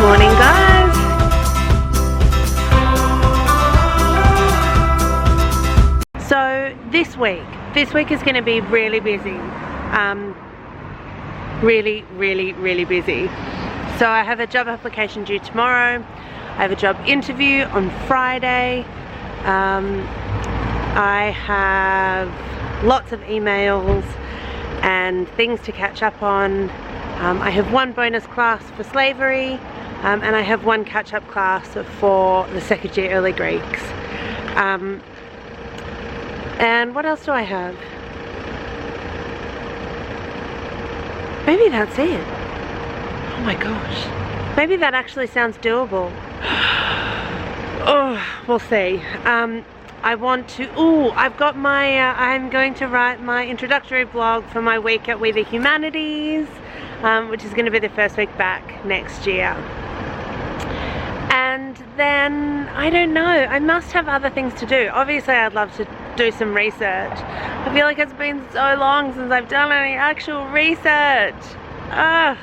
Morning, guys. So this week is going to be really busy. Really busy. So I have a job application due tomorrow. I have a job interview on Friday. I have lots of emails and things to catch up on. I have one bonus class for slavery, and I have one catch-up class for the second year early Greeks. And what else do I have? Maybe that's it. Oh my gosh. Maybe that actually sounds doable. Oh, we'll see. I've got my, I'm going to write my introductory blog for my week at We the Humanities, which is going to be the first week back next year. And then, I don't know, I must have other things to do. Obviously I'd love to do some research. I feel like it's been so long since I've done any actual research. Ugh.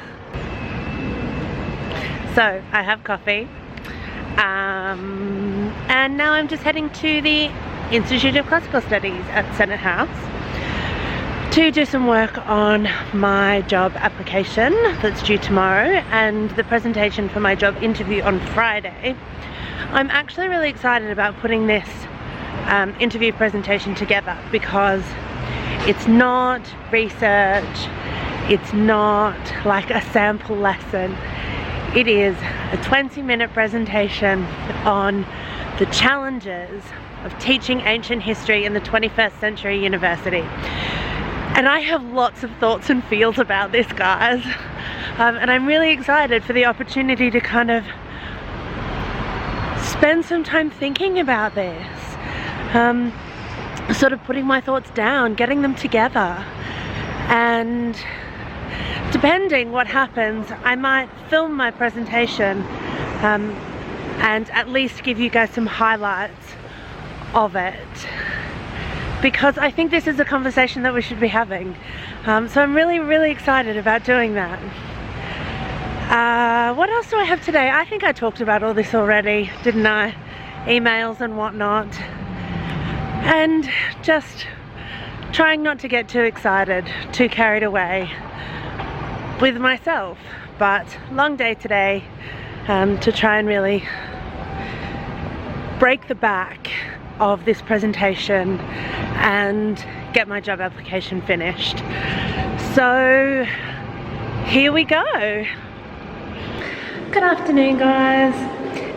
So, I have coffee. And now I'm just heading to the Institute of Classical Studies at Senate House to do some work on my job application that's due tomorrow and the presentation for my job interview on Friday. I'm actually really excited about putting this interview presentation together because it's not research, it's not like a sample lesson. It is a 20-minute presentation on the challenges of teaching ancient history in the 21st century university. And I have lots of thoughts and feels about this, guys. And I'm really excited for the opportunity to kind of spend some time thinking about this. Sort of putting my thoughts down, getting them together. And depending what happens, I might film my presentation and at least give you guys some highlights of it, because I think this is a conversation that we should be having. So I'm really excited about doing that. What else do I have today? I think I talked about all this already, didn't I? Emails and whatnot. And just trying not to get too excited, too carried away with myself. But long day today, to try and really break the back of this presentation and get my job application finished. So here we go. Good afternoon, guys.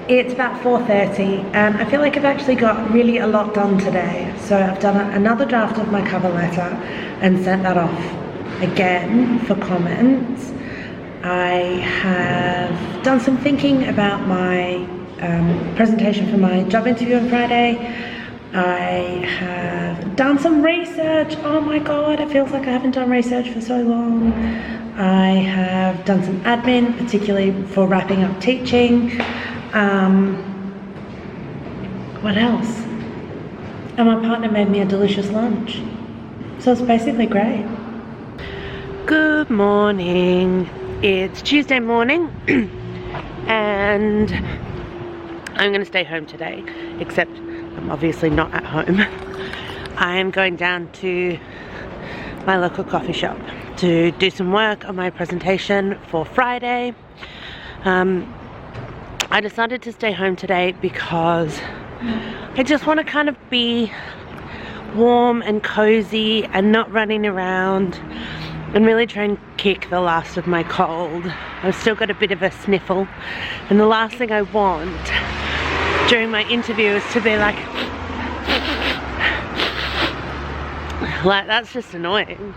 It's about 4:30 and I feel like I've actually got really a lot done today. So I've done another draft of my cover letter and sent that off again for comments. I have done some thinking about my presentation for my job interview on Friday. I have done some research. Oh my god, it feels like I haven't done research for so long. I have done some admin, particularly for wrapping up teaching. What else? And my partner made me a delicious lunch. So it's basically great. Good morning. It's Tuesday morning and I'm going to stay home today, except I'm obviously not at home. I am going down to my local coffee shop to do some work on my presentation for Friday. I decided to stay home today because I just want to kind of be warm and cozy and not running around and really try and kick the last of my cold. I've still got a bit of a sniffle and the last thing I want during my interview is to be like that's just annoying.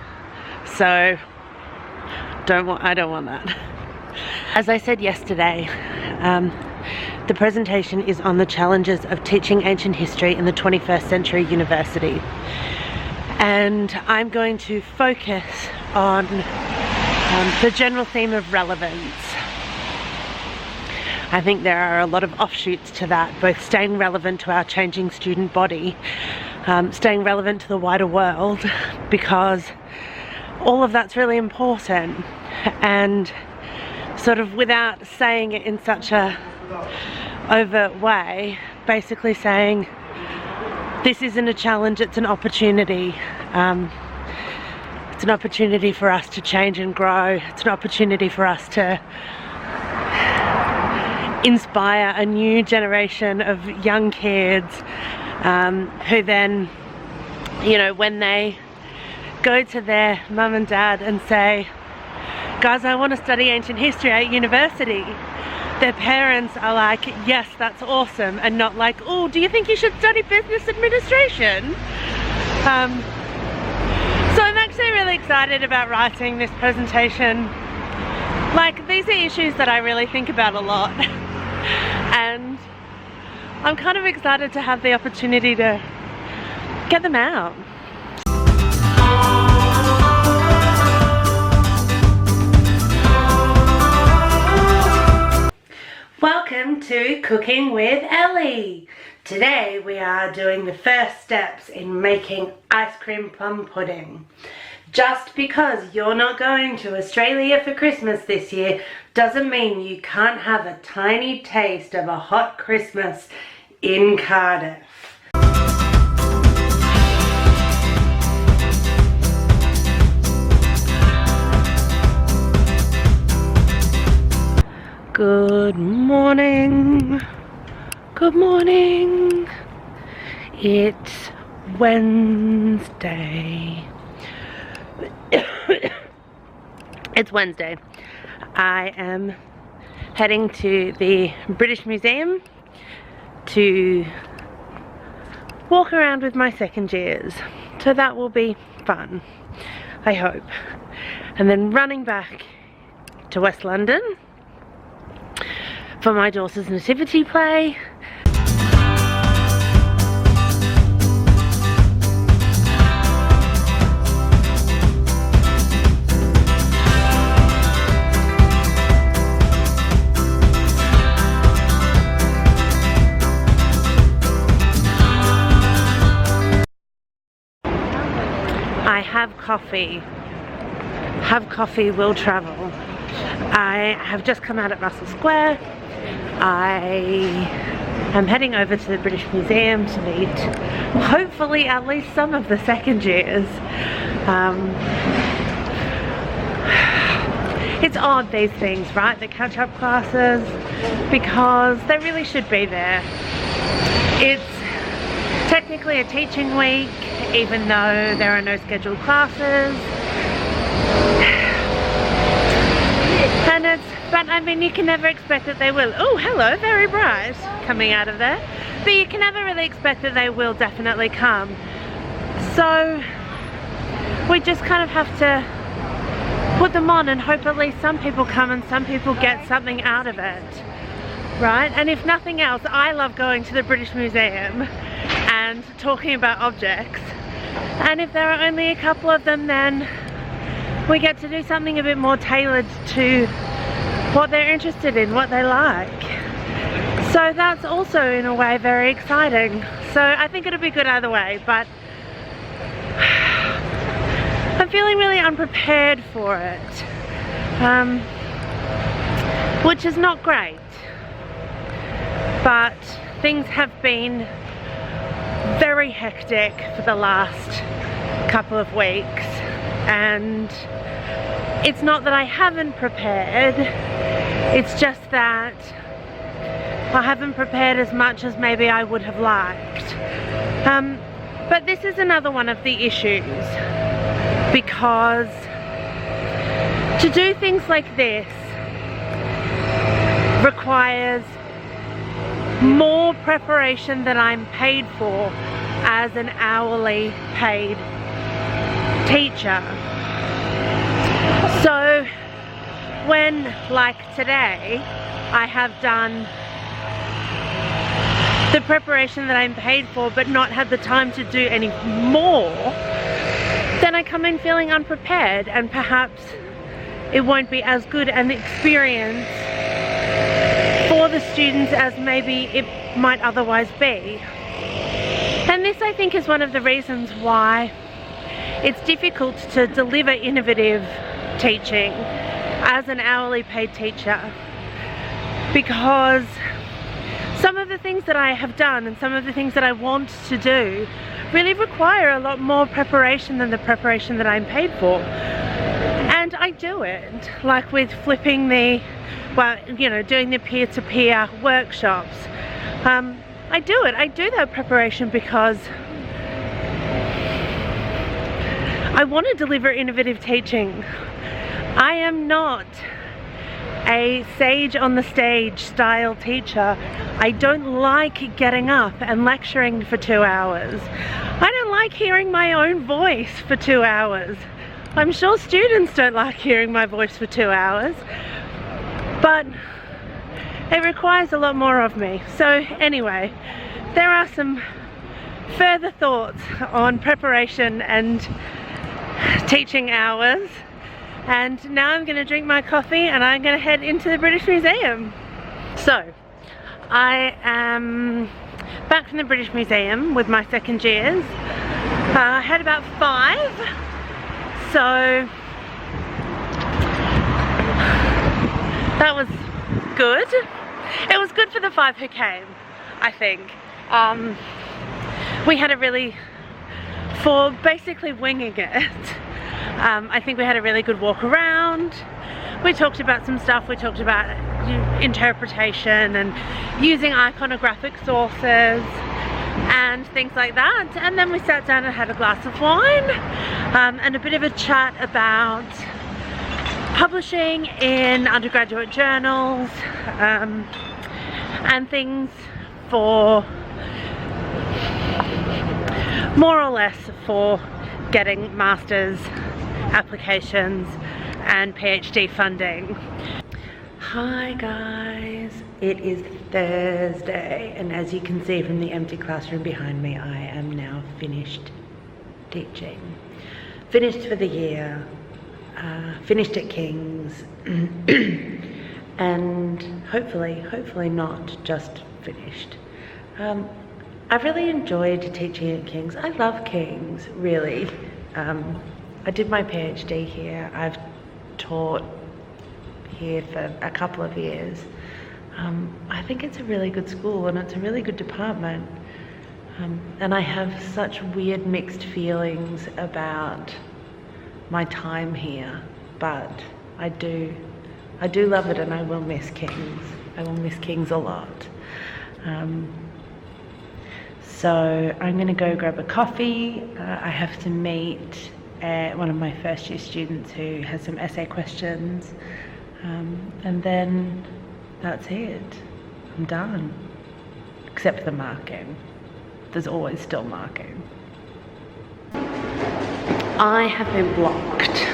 So I don't want that. As I said yesterday, the presentation is on the challenges of teaching ancient history in the 21st century university. And I'm going to focus on the general theme of relevance. I think there are a lot of offshoots to that, both staying relevant to our changing student body, staying relevant to the wider world, because all of that's really important. And sort of, without saying it in such a overt way, basically saying this isn't a challenge, it's an opportunity. It's an opportunity for us to change and grow. It's an opportunity for us to inspire a new generation of young kids who then, you know, when they go to their mum and dad and say, guys, I want to study ancient history at university, their parents are like, yes, that's awesome, and not like, oh, do you think you should study business administration? So I'm actually really excited about writing this presentation. Like, these are issues that I really think about a lot. And I'm kind of excited to have the opportunity to get them out. Welcome to Cooking with Ellie. Today we are doing the first steps in making ice cream plum pudding. Just because you're not going to Australia for Christmas this year doesn't mean you can't have a tiny taste of a hot Christmas in Cardiff. Good morning. Good morning. It's Wednesday. It's Wednesday. I am heading to the British Museum to walk around with my second years. So that will be fun, I hope. And then running back to West London for my daughter's nativity play. I have coffee. Have coffee will travel. I have just come out at Russell Square. I am heading over to the British Museum to meet hopefully at least some of the second years. It's odd, these things, right? The catch-up classes, because they really should be there. It's technically a teaching week, even though there are no scheduled classes. But I mean, you can never expect that they will. Oh, hello, very bright coming out of there. But you can never really expect that they will definitely come. So we just kind of have to put them on and hope at least some people come and some people get something out of it, right? And if nothing else, I love going to the British Museum and talking about objects. And if there are only a couple of them, then we get to do something a bit more tailored to what they're interested in, what they like. So that's also in a way very exciting. So I think it'll be good either way, but I'm feeling really unprepared for it, which is not great. But things have been very hectic for the last couple of weeks, and it's not that I haven't prepared, it's just that I haven't prepared as much as maybe I would have liked. But this is another one of the issues, because to do things like this requires more preparation than I'm paid for as an hourly paid teacher. So when, like today, I have done the preparation that I'm paid for but not had the time to do any more, then I come in feeling unprepared, and perhaps it won't be as good an experience for the students as maybe it might otherwise be. And this, I think, is one of the reasons why it's difficult to deliver innovative teaching as an hourly paid teacher, because some of the things that I have done and some of the things that I want to do really require a lot more preparation than the preparation that I'm paid for. And I do it, like with flipping the, well, you know, doing the peer-to-peer workshops. I do that preparation because I want to deliver innovative teaching. I am not a sage on the stage style teacher. I don't like getting up and lecturing for 2 hours. I don't like hearing my own voice for 2 hours. I'm sure students don't like hearing my voice for 2 hours, but it requires a lot more of me. So anyway, there are some further thoughts on preparation and teaching hours. And now I'm going to drink my coffee and I'm going to head into the British Museum. So, I am back from the British Museum with my second years. I had about 5, so that was good. It was good for the 5 who came, I think. We had a really, for basically winging it, I think we had a really good walk around. We talked about some stuff. We talked about interpretation and using iconographic sources and things like that. And then we sat down and had a glass of wine and a bit of a chat about publishing in undergraduate journals and things for more or less for getting masters applications and PhD funding. Hi guys, it is Thursday, and as you can see from the empty classroom behind me, I am now finished teaching. Finished for the year, finished at King's, and hopefully not just finished. I've really enjoyed teaching at King's. I love King's, really. I did my PhD here. I've taught here for a couple of years. I think it's a really good school and it's a really good department. And I have such weird mixed feelings about my time here, but I do love it, and I will miss King's. I will miss King's a lot. So I'm gonna go grab a coffee. I have to meet one of my first year students who has some essay questions, and then that's it. I'm done, except for the marking. There's always still marking. I have been blocked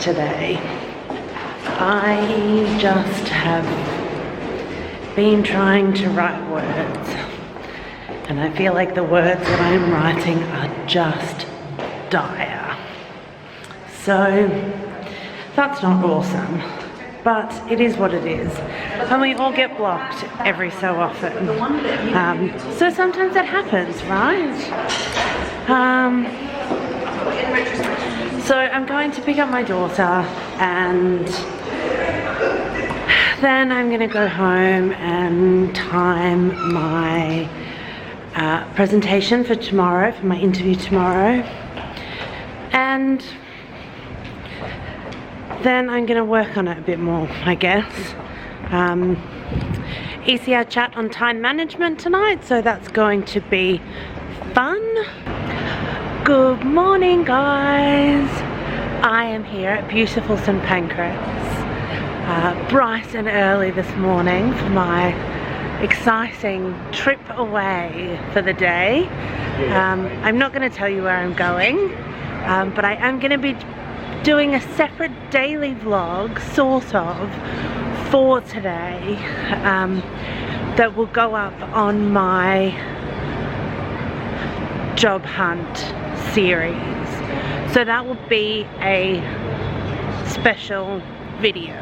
today. I just have been trying to write words, and I feel like the words that I'm writing are just dire. So that's not awesome, but it is what it is, and we all get blocked every so often. So sometimes that happens, right? So I'm going to pick up my daughter, and then I'm going to go home and time my presentation for tomorrow, for my interview tomorrow. And then I'm going to work on it a bit more, I guess. ECR chat on time management tonight, so that's going to be fun. Good morning, guys. I am here at beautiful St Pancras, bright and early this morning for my exciting trip away for the day. I'm not going to tell you where I'm going, but I am going to be doing a separate daily vlog, sort of, for today, that will go up on my job hunt series. So that will be a special video.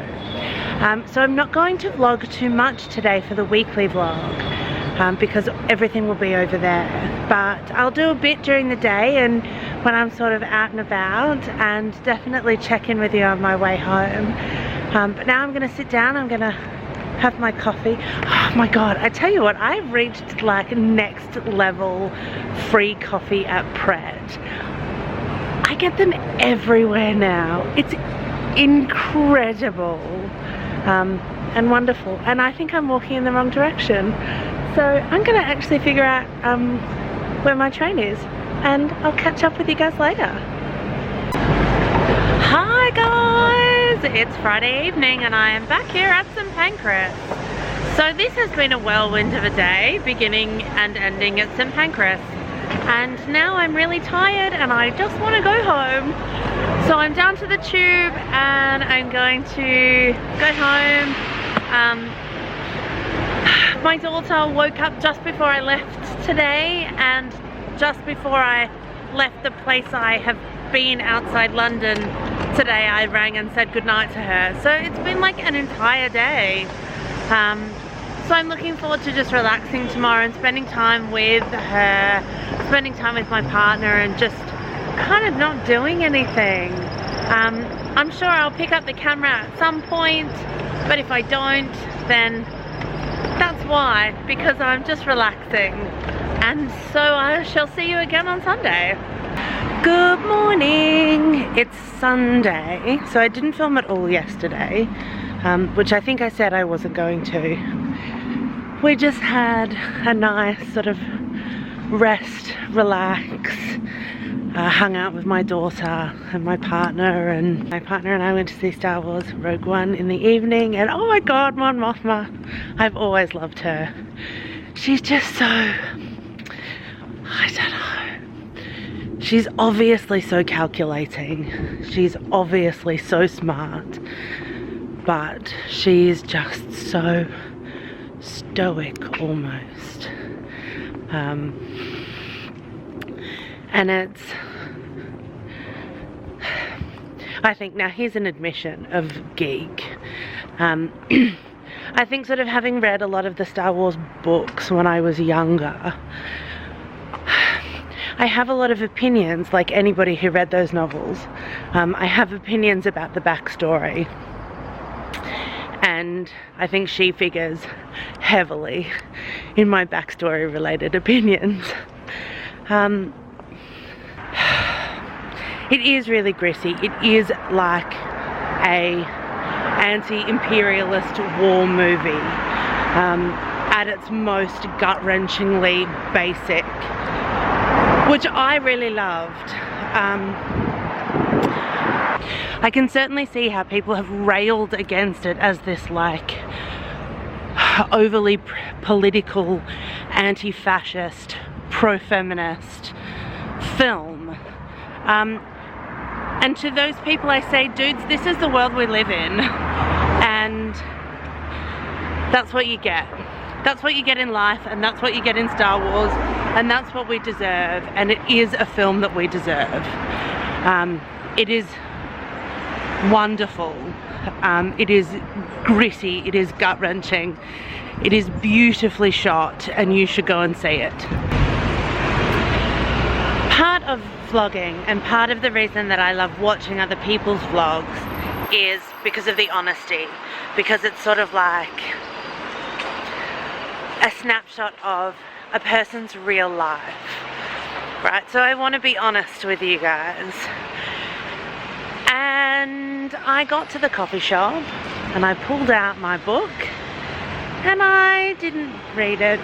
So I'm not going to vlog too much today for the weekly vlog, because everything will be over there, but I'll do a bit during the day, and when I'm sort of out and about, and definitely check in with you on my way home. But now I'm going to sit down, I'm going to have my coffee. Oh my god, I tell you what, I've reached like next level free coffee at Pret. I get them everywhere now. It's incredible and wonderful, and I think I'm walking in the wrong direction. So I'm going to actually figure out where my train is, and I'll catch up with you guys later. Hi guys, it's Friday evening and I am back here at St Pancras. So this has been a whirlwind of a day, beginning and ending at St Pancras, and now I'm really tired and I just want to go home. So I'm down to the tube and I'm going to go home. My daughter woke up just before I left today, and just before I left the place I have been outside London today, I rang and said goodnight to her. So it's been like an entire day. So I'm looking forward to just relaxing tomorrow and spending time with her, spending time with my partner, and just kind of not doing anything. I'm sure I'll pick up the camera at some point, but if I don't, then that's why, because I'm just relaxing. And so I shall see you again on Sunday. Good morning, it's Sunday. So I didn't film at all yesterday, which I think I said I wasn't going to. We just had a nice sort of rest, relax, hung out with my daughter and my partner, and I went to see Star Wars Rogue One in the evening, and oh my god, Mon Mothma, I've always loved her. She's just so, I don't know, she's obviously so calculating, she's obviously so smart, but she's just so stoic almost. And it's, I think, now here's an admission of geek. I think sort of having read a lot of the Star Wars books when I was younger, I have a lot of opinions, like anybody who read those novels. I have opinions about the backstory, and I think she figures heavily in my backstory related opinions. It is really gritty. It is like a anti-imperialist war movie, at its most gut-wrenchingly basic, which I really loved. I can certainly see how people have railed against it as this like overly political, anti-fascist, pro-feminist film. And to those people I say, dudes, this is the world we live in, and that's what you get. That's what you get in life, and that's what you get in Star Wars, and that's what we deserve, and it is a film that we deserve. It is wonderful, it is gritty, it is gut-wrenching, it is beautifully shot, and you should go and see it. Part of vlogging, and part of the reason that I love watching other people's vlogs, is because of the honesty, because it's sort of like a snapshot of a person's real life, right? So I want to be honest with you guys. And I got to the coffee shop and I pulled out my book and I didn't read it.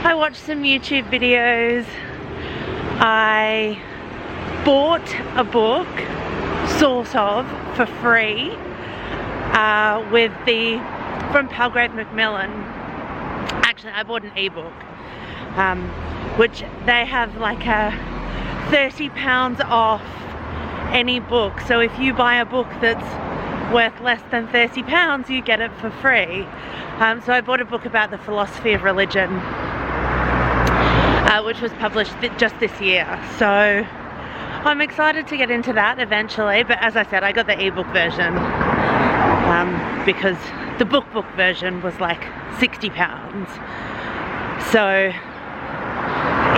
I watched some YouTube videos. I bought a book, sort of, for free, from Palgrave Macmillian. Actually, I bought an ebook, which they have like a £30 off any book. So if you buy a book that's worth less than £30, you get it for free. So I bought a book about the philosophy of religion, which was published just this year. So I'm excited to get into that eventually, but as I said, I got the ebook version because the book version was like £60. So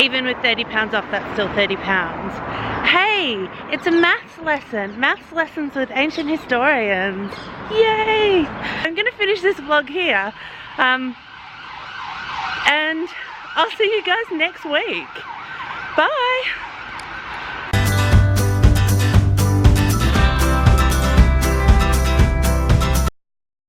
Even with £30 off, that's still £30. Hey, it's a maths lesson. Maths lessons with ancient historians. Yay! I'm gonna finish this vlog here. And I'll see you guys next week. Bye!